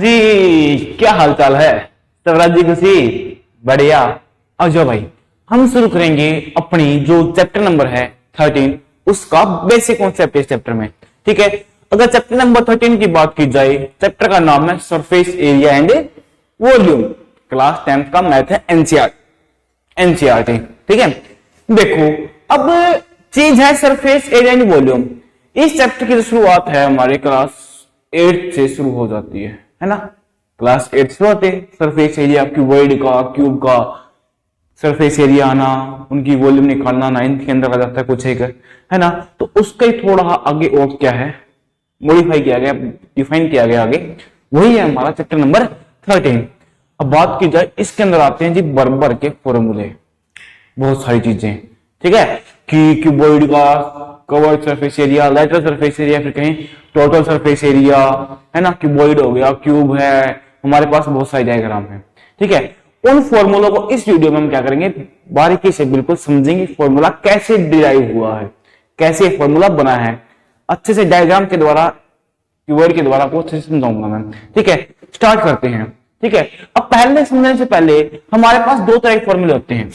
जी क्या हाल चाल है सवराज जी? खुशी बढ़िया। और जो भाई हम शुरू करेंगे अपनी जो चैप्टर नंबर है 13 उसका बेसिक कॉन्सेप्ट इस चैप्टर में। ठीक है, अगर चैप्टर नंबर 13 की बात की जाए, चैप्टर का नाम है surface area and volume. Class 10th का मैथ है एनसीईआरटी। ठीक है, देखो अब चीज है सरफेस एरिया एंड वॉल्यूम। इस चैप्टर की जो शुरुआत है हमारे क्लास 8 से शुरू हो जाती है ना। क्लास 8 से होते सरफेस एरिया क्यूबॉइड का, क्यूब का सरफेस एरिया आना, उनकी वॉल्यूम निकालना 9th के अंदर आ जाता है कुछ एक, है ना। तो उसका ही थोड़ा आगे और क्या है, मॉडिफाई किया गया, डिफाइन किया गया आगे, वही है हमारा चैप्टर नंबर 13। अब बात की जाए इसके अंदर आते हैं जी बर्बर के फॉर्मूले, बहुत सारी चीजें। ठीक है, कि क्यूबॉइड का curved surface area, lateral surface area, फिर कहीं टोटल सरफेस एरिया, है ना। क्यूबॉइड हो गया, क्यूब है, हमारे पास बहुत सारे डायग्राम है। ठीक है, उन फॉर्मूलों को इस वीडियो में हम क्या करेंगे, बारीकी से बिल्कुल समझेंगे फॉर्मूला कैसे डिराइव हुआ है, कैसे फॉर्मूला बना है, अच्छे से डायग्राम के द्वारा, क्यूबॉइड के द्वारा आपको अच्छे से समझाऊंगा मैं। ठीक है, स्टार्ट करते हैं। ठीक है, अब पहले समझने से पहले हमारे पास दो तरह के फॉर्मूले होते हैं,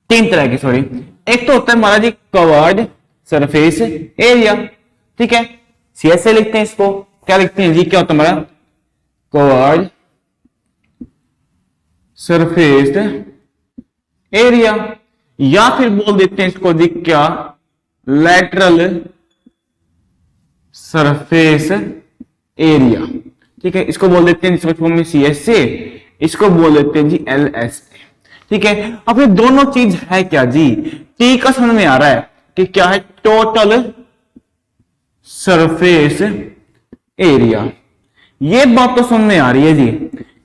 तीन तरह की, सॉरी। एक तो होता है हमारा जी कवर्ड सरफेस एरिया। ठीक है, सीएस से लिखते हैं इसको, क्या लिखते हैं जी, क्या होता है हमारा कवर्ड सरफेस एरिया, या फिर बोल देते हैं इसको जी क्या, लैटरल सरफेस एरिया। ठीक है, इसको बोल देते हैं जिसको में सीएस से, इसको बोल देते हैं जी एलएस। ठीक है, अब ये दोनों चीज है क्या जी, टी का समझ में आ रहा है कि क्या है, टोटल सरफेस एरिया। ये बात तो समझ में आ रही है जी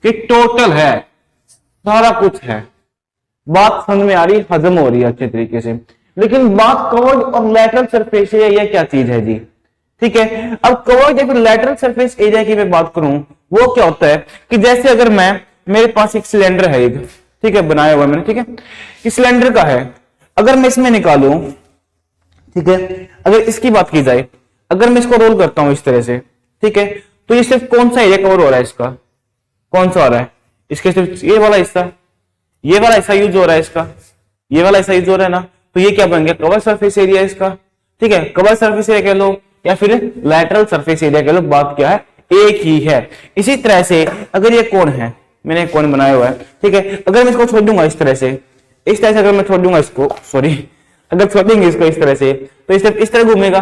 कि टोटल है, सारा कुछ है, बात समझ में आ रही है, हजम हो रही है अच्छे तरीके से। लेकिन बात कवर्ड और लेटरल सरफेस एरिया ये क्या चीज है जी। ठीक है, अब कवर्ड या फिर लेटरल सरफेस एरिया की मैं बात करूं, वो क्या होता है कि जैसे अगर मेरे पास एक सिलेंडर है एक, ठीक है, बनाया हुआ मैंने, ठीक है, इस सिलेंडर का है, अगर मैं इसमें निकालूं, ठीक है, अगर इसकी बात की जाए, अगर मैं इसको रोल करता हूं इस तरह से, ठीक है, तो ये सिर्फ कौन सा एरिया कवर हो रहा है, इसका कौन सा हो रहा है, इसके सिर्फ ये वाला हिस्सा, ये वाला हिस्सा यूज हो रहा है इसका, ये वाला हिस्सा यूज हो रहा है ना। तो ये क्या बन गया, कवर सरफेस एरिया इसका। ठीक है, कवर सरफेस एरिया कह लो या फिर लैटरल सरफेस एरिया कह लो, बात क्या है, एक ही है। इसी तरह से अगर ये कोण है, मैंने एक कोण बनाया हुआ है, ठीक है, अगर मैं इसको छोड़ दूंगा इस तरह से अगर मैं छोड़ दूंगा इसको, सॉरी, अगर छोड़ देंगे इसको इस तरह से, तो इस तरह घूमेगा।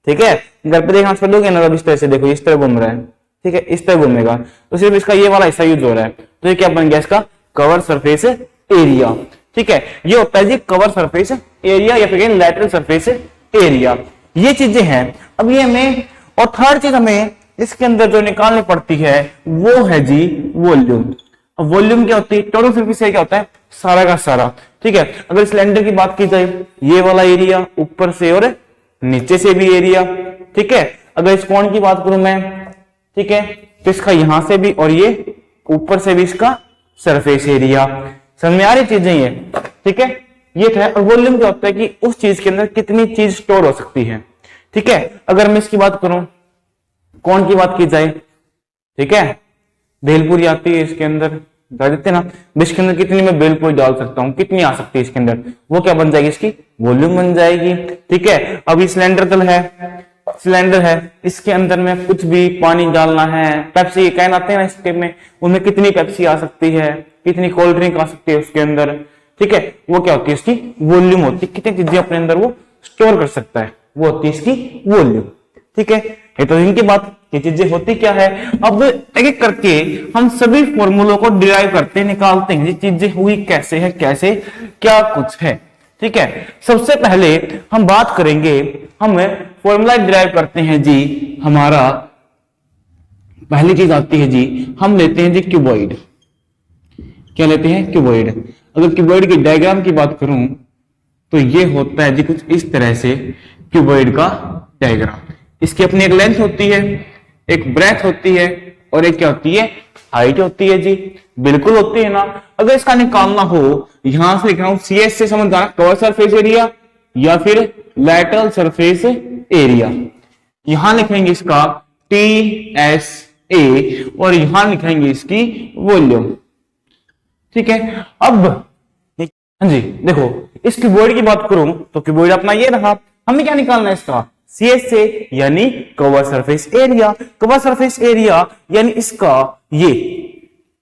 ठीक है, घर पे देखना छोड़ दोगे ना, इस तरह से देखो इस तरह घूम रहा है, ठीक है, इस तरह घूमेगा, तो सिर्फ इसका ये वाला हिस्सा यूज हो रहा है, तो ये क्या बन गया, इसका कवर सरफेस एरिया। ठीक है, ये होता है जी कवर सरफेस एरिया या फिर लैटरल सरफेस एरिया, ये चीजें हैं। अब ये हमें, और थर्ड चीज हमें इसके अंदर जो निकालनी पड़ती है वो है जी वॉल्यूम। अब वॉल्यूम क्या होती है, टोटल सरफेस एरिया क्या होता है, सारा का सारा। ठीक है, अगर सिलेंडर की बात की जाए, ये वाला एरिया ऊपर से और नीचे से भी एरिया। ठीक है, अगर इस कोण की बात करूं मैं, ठीक है, तो इसका यहां से भी और ये ऊपर से भी इसका सरफेस एरिया। समझ में आ रही चीजें ये। ठीक है, ये था। और वॉल्यूम क्या होता है कि उस चीज के अंदर कितनी चीज स्टोर हो सकती है। ठीक है, अगर मैं इसकी बात करूं, कौन की बात की जाए, ठीक है, भेलपूरी आती है इसके अंदर, डाल देते ना, इसके अंदर कितनी मैं भेलपूरी डाल सकता हूं, कितनी आ सकती है इसके अंदर, वो क्या बन जाएगी, इसकी वॉल्यूम बन जाएगी। ठीक है, अभी सिलेंडर है, इसके अंदर में कुछ भी पानी डालना है, पेप्सी कैन आते हैं ना इसके में, उनमें कितनी पेप्सी आ सकती है, कितनी कोल्ड ड्रिंक आ सकती है उसके अंदर। ठीक है, वो क्या होती है, इसकी वॉल्यूम होती है, कितनी चीजें अपने अंदर वो स्टोर कर सकता है, वो होती है इसकी वॉल्यूम। ठीक है, ये तो इनकी बात, ये चीजें होती क्या है। अब एक एक करके हम सभी फॉर्मूलों को डिराइव करते हैं, निकालते हैं, ये चीजें हुई कैसे है, कैसे क्या कुछ है। ठीक है, सबसे पहले हम बात करेंगे, हम फॉर्मूला डिराइव करते हैं जी, हमारा पहली चीज आती है जी, हम लेते हैं जी क्यूबॉइड। क्या लेते हैं, क्यूबॉइड। अगर क्यूबॉइड की डायग्राम की बात करूं तो ये होता है जी कुछ इस तरह से क्यूबॉइड का डायग्राम। इसकी अपनी एक लेंथ होती है, एक ब्रेथ होती है, और एक क्या होती है, हाइट होती है जी, बिल्कुल होती है ना। अगर इसका निकालना हो, यहां से लिख रहा हूं सीएस से, समझ जाना कवर सरफेस एरिया या फिर लैटरल सरफेस एरिया। यहां लिखेंगे इसका टी एस ए और यहां लिखेंगे इसकी वॉल्यूम। ठीक है, अब हाँ जी देखो, इस क्यूबॉइड की बात करूं तो क्यूबॉइड अपना ये रहा, हमें क्या निकालना है इसका CS से, यानी cover surface area. Cover surface area यानी इसका ये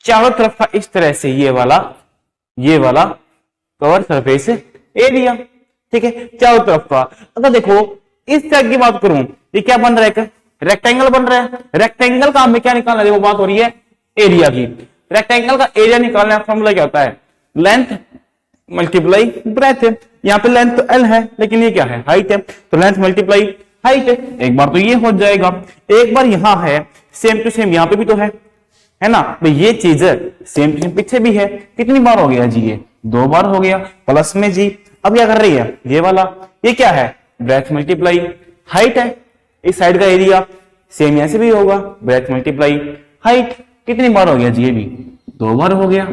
चारों तरफ का इस तरह से ये वाला कवर सरफेस एरिया। ठीक है, चारों तरफ का। अगर देखो इस तरह की बात करूं, ये क्या बन रहा है, एक रेक्टेंगल बन रहा है। रेक्टेंगल का हमें क्या निकालना है, वो बात हो रही है एरिया की। रेक्टेंगल का एरिया निकालने का फॉर्मूला क्या होता है, लेंथ मल्टीप्लाई ब्रेथ। यहाँ पे लेंथ तो L है, लेकिन ये क्या है, हाइट है, तो लेंथ मल्टीप्लाई हाइट है। एक बार तो ये हो जाएगा, एक बार यहाँ है, सेम टू सेम यहाँ पे भी तो है ना, तो ये चीज सेम टू सेम पीछे भी है। कितनी बार हो गया जी, ये 2 बार हो गया, प्लस में जी। अब क्या कर रही है, ये वाला, ये क्या है, ब्रेथ मल्टीप्लाई हाइट है। इस साइड का एरिया सेम ऐसे भी होगा, ब्रेथ मल्टीप्लाई हाइट। कितनी बार हो गया जी, ये भी 2 बार हो गया।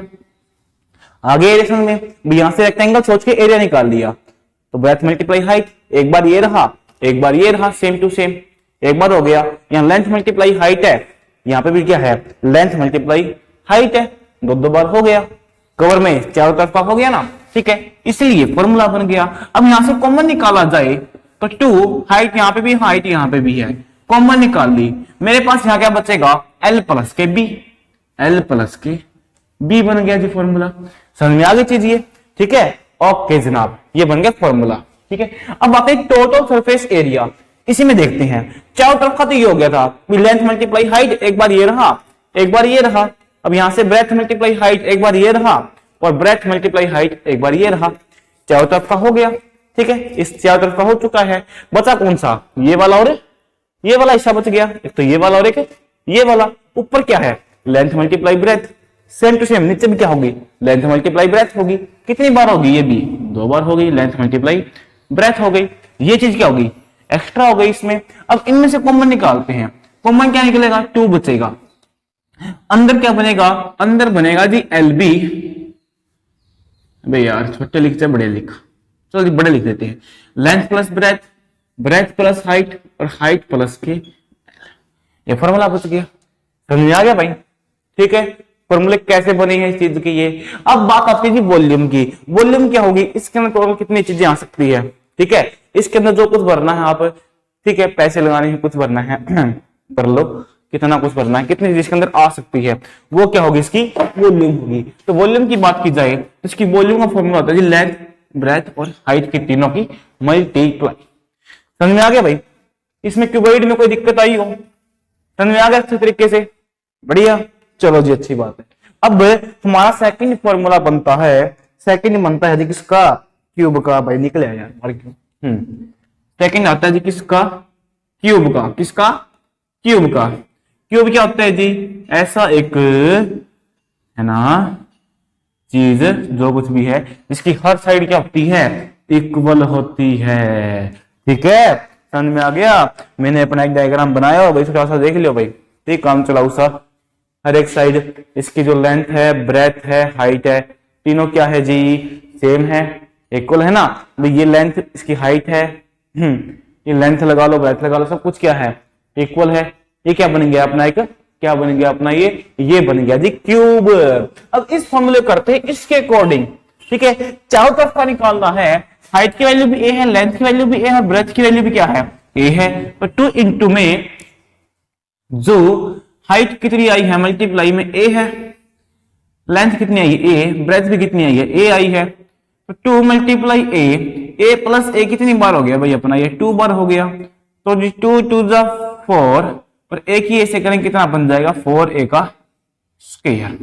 आगे एरिएशन में यहां से रेक्टेंगल सोच के एरिया निकाल लिया, तो ब्रेथ मल्टीप्लाई हाइट, एक बार ये रहा, एक बार ये रहा, सेम टू सेम, एक बार हो गया। यहाँ लेंथ मल्टीप्लाई हाइट है, यहाँ पे भी क्या है, लेंथ मल्टीप्लाई हाइट है, 2 बार हो गया। कवर में चारों तरफ का हो गया ना। ठीक है, इसलिए फॉर्मूला बन गया। अब यहां से कॉमन निकाला जाए तो 2 हाइट यहाँ पे भी, हाइट यहाँ पे भी है, कॉमन निकाल ली। मेरे पास यहाँ क्या बचेगा, L प्लस के बी, L प्लस के बी बन गया जी फॉर्मूला। समझ में आ गई चीज ये। ठीक है, ओके जनाब, ये बन गया फॉर्मूला। ठीक है, अब बात है टोटल सरफेस एरिया, इसी में देखते हैं। चारों तरफ का तो ये हो गया था, लेंथ मल्टीप्लाई हाइट, एक बार ये रहा, एक बार ये रहा। अब यहां से ब्रेथ मल्टीप्लाई हाइट, एक बार ये रहा, और ब्रेथ मल्टीप्लाई हाइट, एक बार ये रहा। चारों तरफ का हो गया। ठीक है, इस चारों तरफ का हो चुका है। बचा कौन सा, ये वाला और ये वाला हिस्सा बच गया। एक तो ये वाला और एक ये वाला। ऊपर क्या है, length multiply breadth, same to same. नीचे भी क्या होगी, लेंथ मल्टीप्लाई ब्रेथ होगी। कितनी बार होगी, ये भी 2 बार हो गई, लेंथ मल्टीप्लाई ब्रेथ हो गई। ये चीज क्या होगी, एक्स्ट्रा हो गई इसमें। अब इनमें से कॉमन निकालते हैं। कॉमन क्या निकलेगा, 2 बचेगा। अंदर क्या बनेगा, अंदर बनेगा जी LB। भाई यार छोटे लिखते बड़े लिख, चलो बड़े लिख देते हैं। Length plus breadth, breadth plus height, और हाइट प्लस के, ये फॉर्मूला बच गया। समझ में आ गया भाई। ठीक है, फॉर्मूले कैसे बने हैं इस चीज की ये। अब बात आती है जी वॉल्यूम की। वॉल्यूम क्या होगी, इसके अंदर टोटल कितनी चीजें आ सकती है। ठीक है, इसके अंदर जो कुछ भरना है आप, ठीक है, पैसे लगाने हैं, कुछ भरना है कर लो, कितना कुछ भरना है, कितनी चीज इसके अंदर आ सकती है, वो क्या होगी, इसकी वॉल्यूम होगी। तो वॉल्यूम की बात की जाए तो इसकी वॉल्यूम का फॉर्मूला होता है जी लेंथ ब्रेथ और हाइट की तीनों की मल्टीप्लाई। समझ में आ गया भाई। इसमें क्यूबॉइड में कोई दिक्कत आई हो, समझ में आ गया अच्छे तरीके से, बढ़िया, चलो जी अच्छी बात है। अब हमारा सेकंड फॉर्मूला बनता है, सेकंड बनता है जी किसका, क्यूब का। भाई निकले यार क्यों, सेकंड आता है जी किसका, क्यूब का। किसका, क्यूब का। क्यूब क्या होता है जी, ऐसा एक है ना चीज जो कुछ भी है जिसकी हर साइड क्या होती है, इक्वल होती है। ठीक है, समझ में आ गया। मैंने अपना एक डायग्राम बनाया हो भाई, थोड़ा सा देख लियो भाई। ठीक, काम चलाऊ सा। हर एक साइड इसकी जो लेंथ है, ब्रेथ है, हाइट है, तीनों क्या है जी, सेम है, इक्वल है ना। भाई ये लेंथ, इसकी हाइट है, ये लेंथ लगा लो, ब्रेथ लगा लो, सब कुछ क्या है, इक्वल है। ये क्या बन गया अपना, एक क्या बन गया अपना, ये बन गया जी क्यूब। अब इस फॉर्मूले करते हैं इसके अकॉर्डिंग। ठीक है, चारों तरफ का निकालना है। हाइट की वैल्यू भी ए है, लेंथ की वैल्यू भी ए है, और ब्रेथ की वैल्यू भी क्या है, ए है। तो 2 इंटू में जो हाइट कितनी आई है, मल्टीप्लाई में ए है, लेंथ कितनी आई है ए, ब्रेथ भी कितनी आई है, ए आई है। तो 2 मल्टीप्लाई ए प्लस ए कितनी बार हो गया भाई अपना, ये 2 बार हो गया। तो जी 2 2 जा 4, और एक ही ऐसे करें कितना बन जाएगा, 4a का स्क्वायर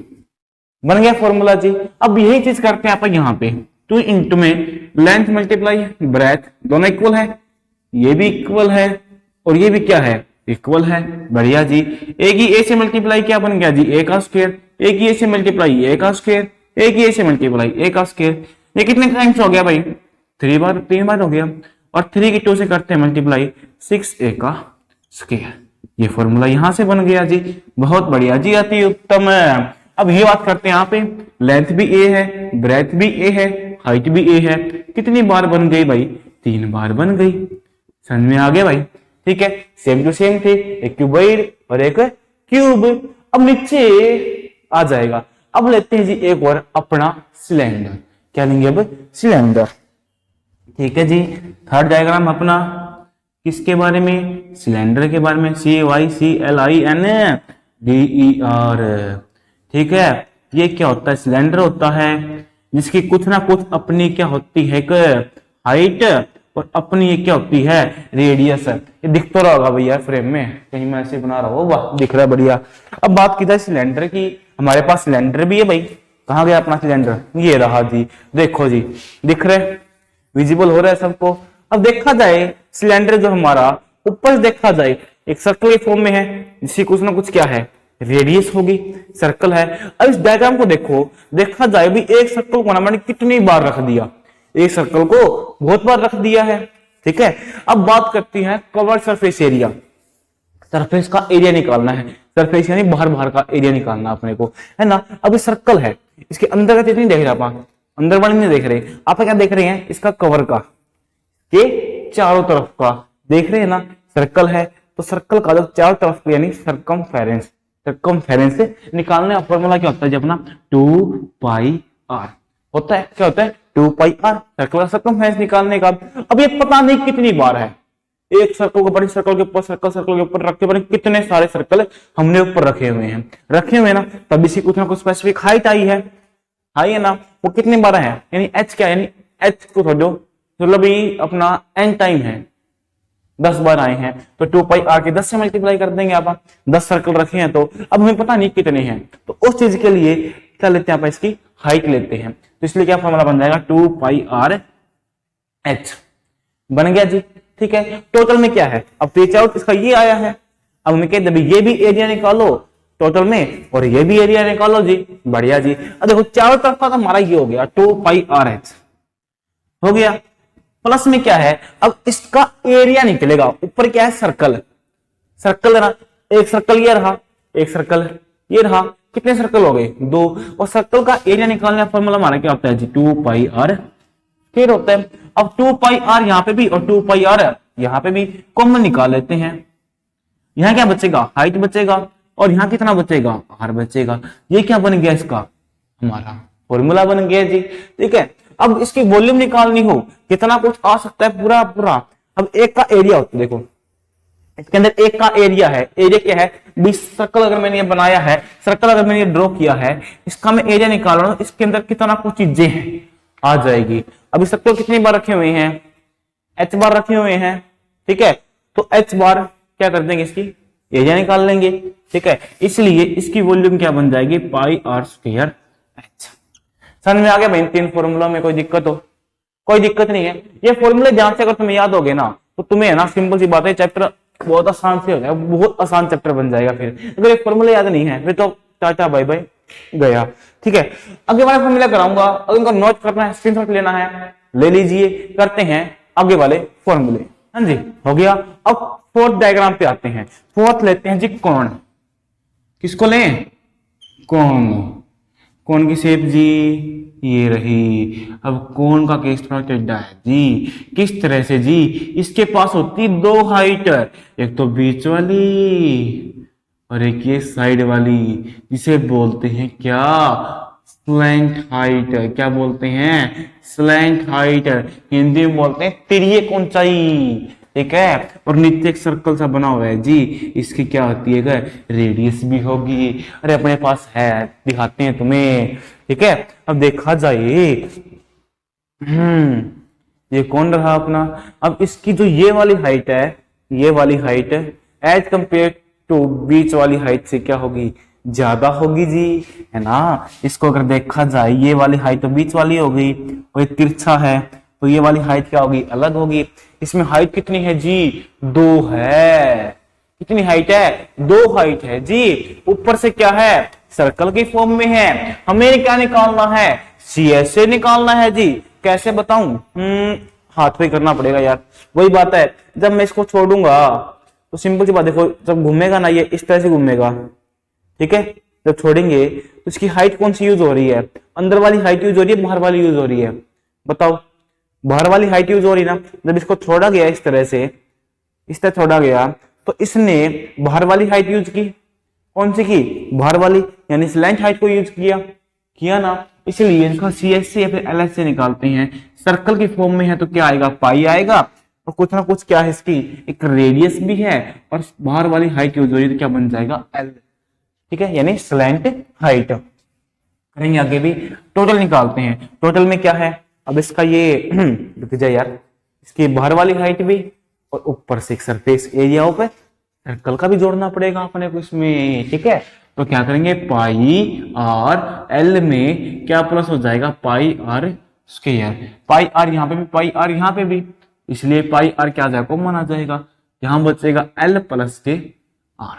बन गया फॉर्मूला जी। अब यही चीज करते हैं आप यहाँ पे, 2 इंटू में लेंथ मल्टीप्लाई ब्रेथ, दोनों इक्वल है, ये भी इक्वल है और ये भी क्या है, इक्वल है। बढ़िया जी। एक ही ए से मल्टीप्लाई क्या बन गया जी, ए का स्क्वायर। एक ही ए से मल्टीप्लाई ए का स्क्वायर, एक ही ए से मल्टीप्लाई ए का स्क्वायर। ये कितने टाइम्स हो गया भाई, 3 बार हो गया। और 3 की 2 से करते हैं मल्टीप्लाई, 6a का स्क्वायर। ये फॉर्मूला यहां से बन गया जी। बहुत बढ़िया जी, अति उत्तम। अब ये बात करते हैं यहाँ पे, लेंथ भी ए है, ब्रेथ भी ए है, हाइट भी ए है। कितनी बार बन गई भाई, 3 बार बन गई। समझ में आ गया भाई। ठीक है, सेम टू सेम थे, एक क्यूबॉइड और एक क्यूब। अब नीचे आ जाएगा। अब लेते हैं जी एक और अपना सिलेंडर। क्या लेंगे अब? सिलेंडर। ठीक है जी, थर्ड डायग्राम अपना किसके बारे में? सिलेंडर के बारे में। CYCLINDER। ठीक है, ये क्या होता है? सिलेंडर होता है जिसकी कुछ ना कुछ अपनी क्या होती है, हाइट, और अपनी ये क्या होती है, रेडियस। ये दिख तो रहा होगा भैया फ्रेम में, कहीं मैं ऐसे बना रहा हूँ, वाह दिख रहा है, बढ़िया। अब बात की जाए सिलेंडर की, हमारे पास सिलेंडर भी है भाई। कहाँ गया अपना सिलेंडर? ये रहा जी, देखो जी, दिख रहे, विजिबल हो रहा है सबको। अब देखा जाए सिलेंडर जो हमारा ऊपर से देखा जाए एक सर्कल के फॉर्म में है, जिसकी कुछ ना कुछ क्या है, रेडियस होगी, सर्कल है। अब इस डायग्राम को देखो, देखा जाए भी एक सर्कल को ना मैंने कितनी बार रख दिया, एक सर्कल को बहुत बार रख दिया है। ठीक है, अब बात करती है कवर सरफेस एरिया। सरफेस का एरिया निकालना है, सरफेस यानी बाहर बाहर का एरिया निकालना अपने को, है ना। अब ये सर्कल है, इसके अंदर का चीज नहीं देख रहे आप, अंदर वाली नहीं देख रहे आप, क्या देख रहे हैं? इसका कवर का, के चारों तरफ का देख रहे हैं ना। सर्कल है तो सर्कल का जो चारों तरफ का यानी सर्कमफेरेंस, सर्कमफेरेंस से निकालने का फॉर्मूला क्या होता है जी अपना? 2πr होता है। क्या होता है? 2πr, सर्कल का सर्कमफेरेंस निकालने का। अब ये पता नहीं कितनी बार है, एक सर्कल के ऊपर, सर्कल के ऊपर, सर्कल के ऊपर रखे, पर कितने सारे सर्कल हमने ऊपर रखे हुए हैं ना, तब इसी कुछ ना कुछ स्पेसिफिक हाइट आई है, है ना। वो कितनी बार है, यानी एच क्या, यानी एच को छोड़ो, मतलब ये अपना एन टाइम है, 10 बार आए हैं, तो 2πr के 10 से मल्टीप्लाई कर देंगे आप, 10 सर्कल रखे हैं तो अब हमें पता नहीं कितने हैं, तो उस चीज के लिए क्या लेते हैं आप? इसकी हाइट लेते हैं। तो इसलिए क्या फॉर्मूला बन जाएगा? 2πr h बन गया जी। ठीक है, टोटल में क्या है? अब रीच आउट इसका ये आया है। अब हमें कहते ये भी एरिया निकालो टोटल में, और ये भी एरिया निकालो जी, बढ़िया जी। अब देखो चारों तरफ का हमारा ये हो गया 2πr h हो गया। प्लस में क्या है? अब इसका एरिया निकलेगा। ऊपर क्या है? सर्कल, सर्कल है ना, एक सर्कल ये रहा, एक सर्कल ये रहा, कितने सर्कल हो गए? 2। और सर्कल का एरिया निकालने का फॉर्मूला हमारा क्या होता है जी? 2πr फिर होता है। अब 2πr यहाँ पे भी और 2πr यहाँ पे भी कॉमन निकाल लेते हैं। यहाँ क्या बचेगा? हाइट बचेगा, और यहाँ कितना बचेगा? r बचेगा। ये क्या बन गया? इसका हमारा फॉर्मूला बन गया जी। ठीक है, अब इसकी वॉल्यूम निकालनी हो, कितना कुछ आ सकता है पूरा पूरा। अब एक का एरिया होता है, देखो इसके अंदर एक का एरिया है, एरिया क्या है? 20 सर्कल अगर मैंने ये बनाया है, सर्कल अगर मैंने ये ड्रॉ किया है, इसका मैं एरिया निकाल रहा हूं, इसके अंदर कितना कुछ चीजें हैं आ जाएगी। अब इस सर्कल कितनी बार रखे हुए हैं? h बार रखे हुए हैं। ठीक है, तो h बार क्या कर देंगे? इसकी एरिया निकाल लेंगे। ठीक है, इसलिए इसकी वॉल्यूम क्या बन जाएगी? πr² h। समझ में आ गया भाई? 3 फॉर्मूला में कोई दिक्कत हो? कोई दिक्कत नहीं है। ये फॉर्मूले ध्यान से अगर तुम्हें याद हो गए ना, तो तुम्हें है ना सिंपल सी बात है, चैप्टर बहुत आसान से हो जाएगा, बहुत आसान चैप्टर बन जाएगा। फिर अगर ये फॉर्मूले याद नहीं है फिर तो टाटा बाय बाय गया। ठीक है, आगे वाले फॉर्मूला कराऊंगा, अगर उनको नोट करना है, स्क्रीनशॉट लेना है, ले लीजिए। करते हैं आगे वाले फॉर्मूले। हाँ जी, हो गया। अब फोर्थ डायग्राम पे आते हैं। फोर्थ लेते हैं जी कोण। किसको लें? कोण। कोण की शेप जी ये रही। अब कोण का केस थोड़ा टेढ़ा है जी। किस तरह से जी? इसके पास होती 2 हाइट, एक तो बीच वाली और एक ये साइड वाली, जिसे बोलते हैं क्या? Slant height. क्या बोलते हैं? Slant height. हिंदी में बोलते हैं तिर्यक ऊंचाई। ठीक है, और नीचे एक सर्कल सा बना हुआ है जी, इसकी क्या होती है? रेडियस भी होगी। अरे अपने पास है, दिखाते हैं तुम्हें। ठीक है, अब देखा जाए, ये कौन रहा अपना? अब इसकी जो ये वाली हाइट है, ये वाली हाइट एज कंपेयर टू बीच वाली हाइट से क्या होगी? ज्यादा होगी जी, है ना। इसको अगर देखा जाए, ये वाली हाइट तो बीच वाली हो गई, और ये तिरछा है तो ये वाली हाइट क्या होगी? अलग होगी। इसमें हाइट कितनी है जी? 2 है। कितनी हाइट है? 2 हाइट है जी। ऊपर से क्या है? सर्कल की फॉर्म में है। हमें क्या निकालना है? CS से निकालना है जी। कैसे बताऊं? हाथ पे करना पड़ेगा यार। वही बात है, जब मैं इसको छोड़ूंगा तो सिंपल सी बात, देखो जब घूमेगा ना, ये इस तरह से घूमेगा। ठीक है, जब छोड़ेंगे तो इसकी हाइट कौन सी यूज हो रही है? अंदर वाली हाइट यूज हो रही है, बाहर वाली यूज हो रही है? बताओ। बाहर वाली हाइट यूज हो रही है ना। जब इसको छोड़ा गया इस तरह से, इस तरह छोड़ा गया, तो इसने बाहर वाली हाइट यूज की, कौन सी की, बाहर वाली, यानी स्लैंट हाइट को यूज किया ना, इसलिए इनका CSC या फिर LHC निकालते हैं। सर्कल की फॉर्म में है तो क्या आएगा, पाई आएगा, और कुछ ना कुछ क्या है इसकी, एक रेडियस भी है, और बाहर वाली हाइट यूज हो रही है तो क्या बन जाएगा, L। ठीक है, यानी स्लैंट हाइट। करेंगे आगे भी, टोटल निकालते हैं। टोटल में क्या है, अब इसका ये रुक जाए यार, इसकी बाहर वाली हाइट भी और ऊपर से सरफेस एरिया पे सर्कल का भी जोड़ना पड़ेगा अपने को इसमें। ठीक है, तो क्या करेंगे, पाई आर एल में क्या प्लस हो जाएगा, पाई आर स्क्वायर। पाई आर यहाँ पे भी, पाई आर यहाँ पे भी, इसलिए पाई आर क्या आ जाएगा, कॉमन आ जाएगा, यहां बचेगा एल प्लस के आर।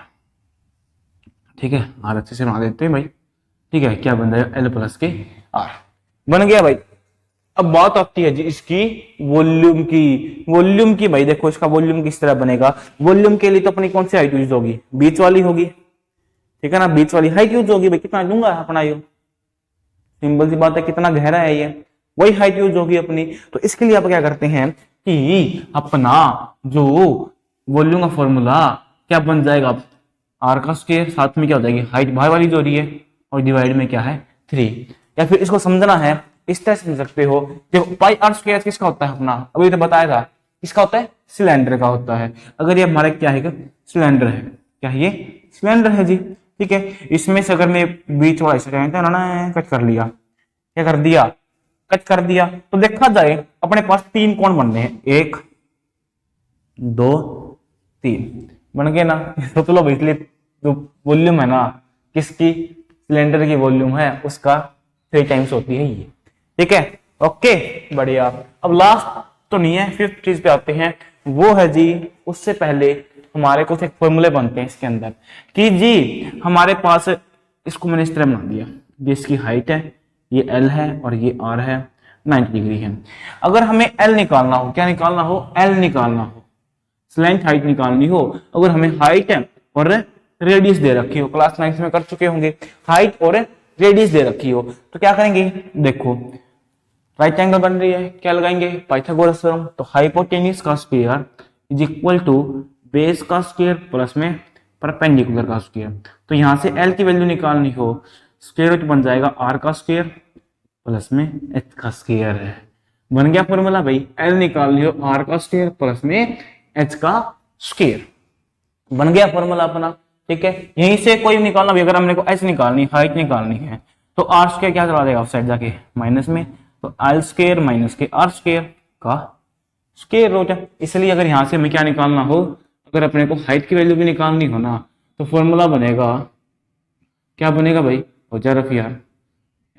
ठीक है, आर अच्छे से बना देते हैं भाई। ठीक है, क्या बन जाएगा, एल प्लस के आर बन गया भाई। अब बात आती है जी इसकी वॉल्यूम की। वॉल्यूम की भाई देखो, इसका वॉल्यूम किस तरह बनेगा। वॉल्यूम के लिए तो अपनी कौन सी हाइट यूज होगी, बीच वाली होगी। ठीक है ना, बीच वाली हाइट यूज होगी भाई। कितना लूंगा अपना, ये सिंपल सी बात है, कितना गहरा है ये, वही हाइट यूज होगी अपनी। तो इसके लिए आप क्या करते हैं कि अपना जो वॉल्यूम का फॉर्मूला क्या बन जाएगा, आर का स्क्वायर, साथ में क्या हो जाएगी, हाइट बाहर वाली जो रही है, और डिवाइड में क्या है 3। या फिर इसको समझना है इस तरह समझ सकते हो, देखो पाई आर स्क्वायर किसका होता है अपना, अभी तो बताया था, किसका होता है, सिलेंडर का होता है। अगर ये हमारा क्या है, सिलेंडर है, क्या है ये, सिलेंडर है जी। ठीक है, इसमें से अगर मैं बीच वाला हिस्सा कट कर लिया, क्या कर दिया, कट कर दिया, तो देखा जाए अपने पास 3 कोण बनने हैं, 1 2 3 बन गए ना। तो चलो इसलिए जो वॉल्यूम है ना किसकी, सिलेंडर की वॉल्यूम है उसका 3 टाइम्स होती है ये। ठीक है, ओके बढ़िया। अब लास्ट तो नहीं है, 5th चीज पे आते हैं, वो है जी, उससे पहले हमारे कुछ एक फॉर्मूले बनते हैं इसके अंदर कि जी हमारे पास, इसको मैंने इस तरह बना दिया, ये इसकी हाइट है, ये L है और ये R है, 90 डिग्री है। अगर हमें L निकालना हो, क्या निकालना हो, L निकालना हो, स्लैंट हाइट निकालनी हो, अगर हमें हाइट है और रेडियस दे रखी हो, क्लास 9 में कर चुके होंगे, हाइट और रेडियस दे रखी हो, तो क्या करेंगे, देखो राइट एंगल बन रही है, क्या लगाएंगे, पाइथागोरस थ्योरम। तो हाइपोटेन्यूज का square is equal to base का स्क्वायर प्लस में परपेंडिकुलर का स्क्वायर। तो यहां से L की वैल्यू निकालनी हो, स्क्वायर रूट बन जाएगा R का स्क्वायर प्लस में H का स्क्वायर है। बन गया फॉर्मूला भाई, L निकालनी हो R का स्क्वायर प्लस में H का स्क्वायर, बन गया फॉर्मूला अपना। ठीक है, यहीं से कोई निकालना भी, अगर हमने को H निकालनी, हाइट निकालनी है, तो R स्क्वायर क्या चला देगा उस साइड जाके माइनस में, तो L स्क्वायर माइनस के R स्क्वायर का स्क्वायर रूट है। इसलिए अगर यहां से हमें क्या निकालना हो, अगर अपने को हाइट की वैल्यू भी निकालनी हो ना, तो फॉर्मूला बनेगा, क्या बनेगा भाई, हो जा रफ यार,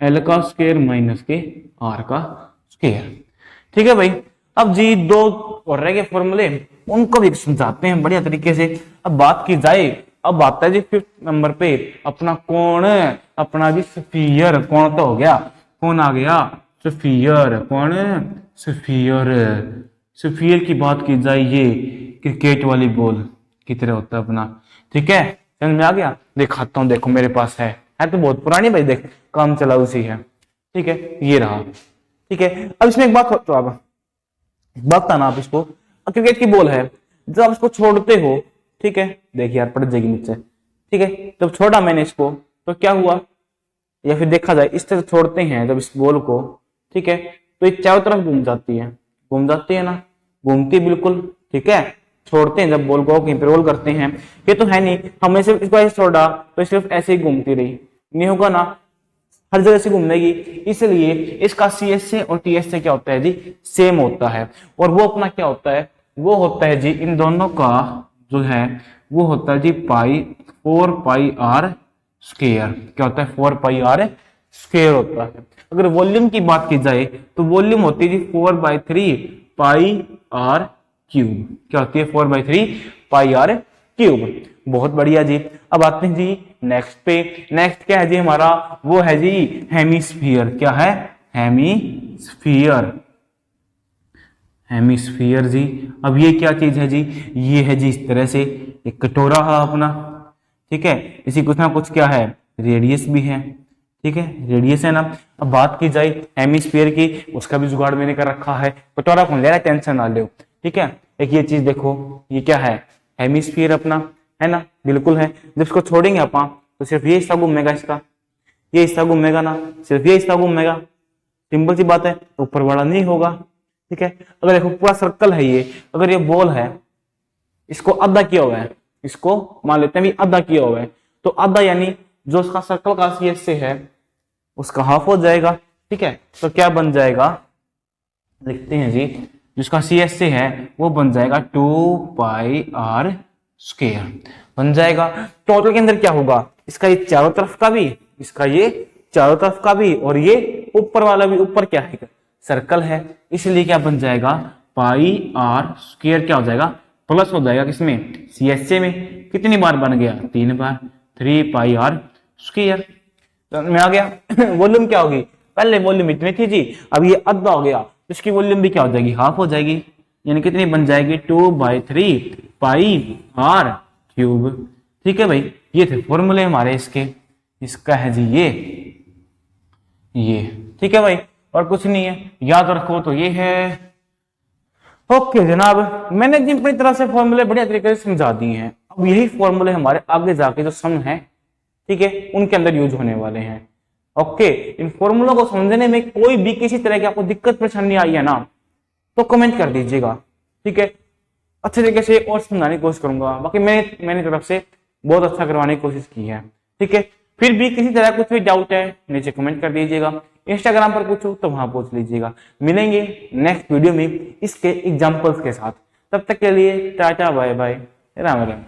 L का स्क्वायर माइनस के R का स्क्वायर। ठीक है भाई, अब जी 2 और रह गए फॉर्मूले, उनको भी समझाते हैं बढ़िया तरीके से। अब बात की जाए, अब आता है जी 5th नंबर पे अपना कोण, अपना जी स्फीयर। कोण तो हो गया, कौन आ गया, स्फीयर। कौन, स्फीयर। स्फीयर की बात की जाए, ये क्रिकेट वाली बॉल की तरह होता है अपना। ठीक है, समझ में आ गया, दिखाता हूं, देखो मेरे पास है तो बहुत पुरानी भाई, देख काम चला उसी है। ठीक है, ये रहा। ठीक है, अब इसमें एक बात तो आप वक्त आना, आप इसको, क्रिकेट की बॉल है, जब आप इसको छोड़ते हो, ठीक है, देखिए यार पड़ जाएगी नीचे। ठीक है, जब छोड़ा मैंने इसको तो क्या हुआ, या फिर देखा जाए इस तरह छोड़ते हैं जब इस बॉल को, ठीक है, तो ये चारों तरफ घूम जाती है, घूम जाती है ना, घूमती है बिल्कुल। ठीक है, छोड़ते हैं जब बॉल को कहीं पे रोल करते हैं, ये तो है नहीं हमने सिर्फ इसको ऐसे छोड़ा तो सिर्फ ऐसे ही घूमती रही, नहीं होगा ना, हर जगह से घूमेगी। इसलिए इसका CSA और TSA क्या होता है जी, सेम होता है। और वो अपना क्या होता है, वो होता है जी इन दोनों का जो है वो होता है जी 4 पाई आर स्क्वायर। क्या होता है, 4 पाई आर स्क्वायर होता है। अगर वॉल्यूम की बात की जाए तो वॉल्यूम होती है जी 4/3 पाई आर क्यूब। क्या होती है, 4/3 पाई आर क्यूब। बहुत बढ़िया जी। अब आते हैं जी नेक्स्ट पे। नेक्स्ट क्या है जी हमारा, वो है जी हेमिस्फीयर। क्या है, हेमिस्फीयर। हेमिस्फीयर जी, अब ये क्या चीज है जी, ये है जी इस तरह से एक कटोरा है अपना। ठीक है, इसी कुछ ना कुछ क्या है, रेडियस भी है। ठीक है, रेडियस है ना। अब बात की जाए हेमिस्फीयर की, उसका भी जुगाड़ मैंने कर रखा है, कटोरा कौन ले रहा है, टेंशन ना लो। ठीक है, एक ये चीज देखो, ये क्या है, हेमिस्फीयर अपना। है ना, बिल्कुल है। जब इसको छोड़ेंगे अपन तो सिर्फ ये हिस्सा घूमेगा, इसका ये हिस्सा घूमेगा ना, सिर्फ ये हिस्सा घूमेगा। सिंपल सी बात है, ऊपर वाला नहीं होगा। ठीक है, अगर देखो पूरा सर्कल है ये, अगर ये बॉल है, इसको आधा किया हुआ है, इसको मान लेते हैं भी आधा किया हुआ है, तो आधा यानी जो उसका सर्कल का सीएस से है उसका हाफ हो जाएगा। ठीक है, तो क्या बन जाएगा, लिखते हैं जी, जिसका सीएस से है वो बन जाएगा 2πr स्क्वायर बन जाएगा। टोटल के अंदर क्या होगा, इसका ये चारों तरफ का भी, इसका ये चारों तरफ का भी, और ये ऊपर वाला भी। ऊपर क्या है, सर्कल है, इसलिए क्या बन जाएगा, पाई आर स्क्वायर क्या हो जाएगा, प्लस हो जाएगा किसमें, सीएसए में। कितनी बार बन गया, 3 बार, 3πr स्क्वायर में आ गया। वॉल्यूम क्या होगी, पहले वॉल्यूम इतनी थी जी, अब ये आधा हो गया, इसकी वॉल्यूम भी क्या हो जाएगी, हाफ हो जाएगी, यानी कितनी बन जाएगी, 2/3πr क्यूब। ठीक है भाई, ये थे फॉर्मूले हमारे इसके, इसका है जी ये। ठीक है भाई, और कुछ नहीं है, याद रखो तो ये है। ओके जनाब, मैंने जी अपनी तरह से फॉर्मूले बढ़िया तरीके से समझा दिए हैं। अब यही फॉर्मूले हमारे आगे जाके जो सम है, ठीक है, उनके अंदर यूज होने वाले हैं। ओके, इन फॉर्मूलों को समझने में कोई भी किसी तरह की आपको दिक्कत परेशानी आई है ना, तो कमेंट कर दीजिएगा। ठीक है, अच्छे तरीके से और समझाने की कोशिश करूंगा। बाकी मैंने तरफ से बहुत अच्छा करवाने की कोशिश की है। ठीक है, फिर भी किसी तरह कुछ भी डाउट है नीचे कमेंट कर दीजिएगा। इंस्टाग्राम पर पूछो तो वहां पूछ लीजिएगा। मिलेंगे नेक्स्ट वीडियो में इसके एग्जाम्पल्स के साथ। तब तक के लिए ta-ta bye bye, Ram Ram.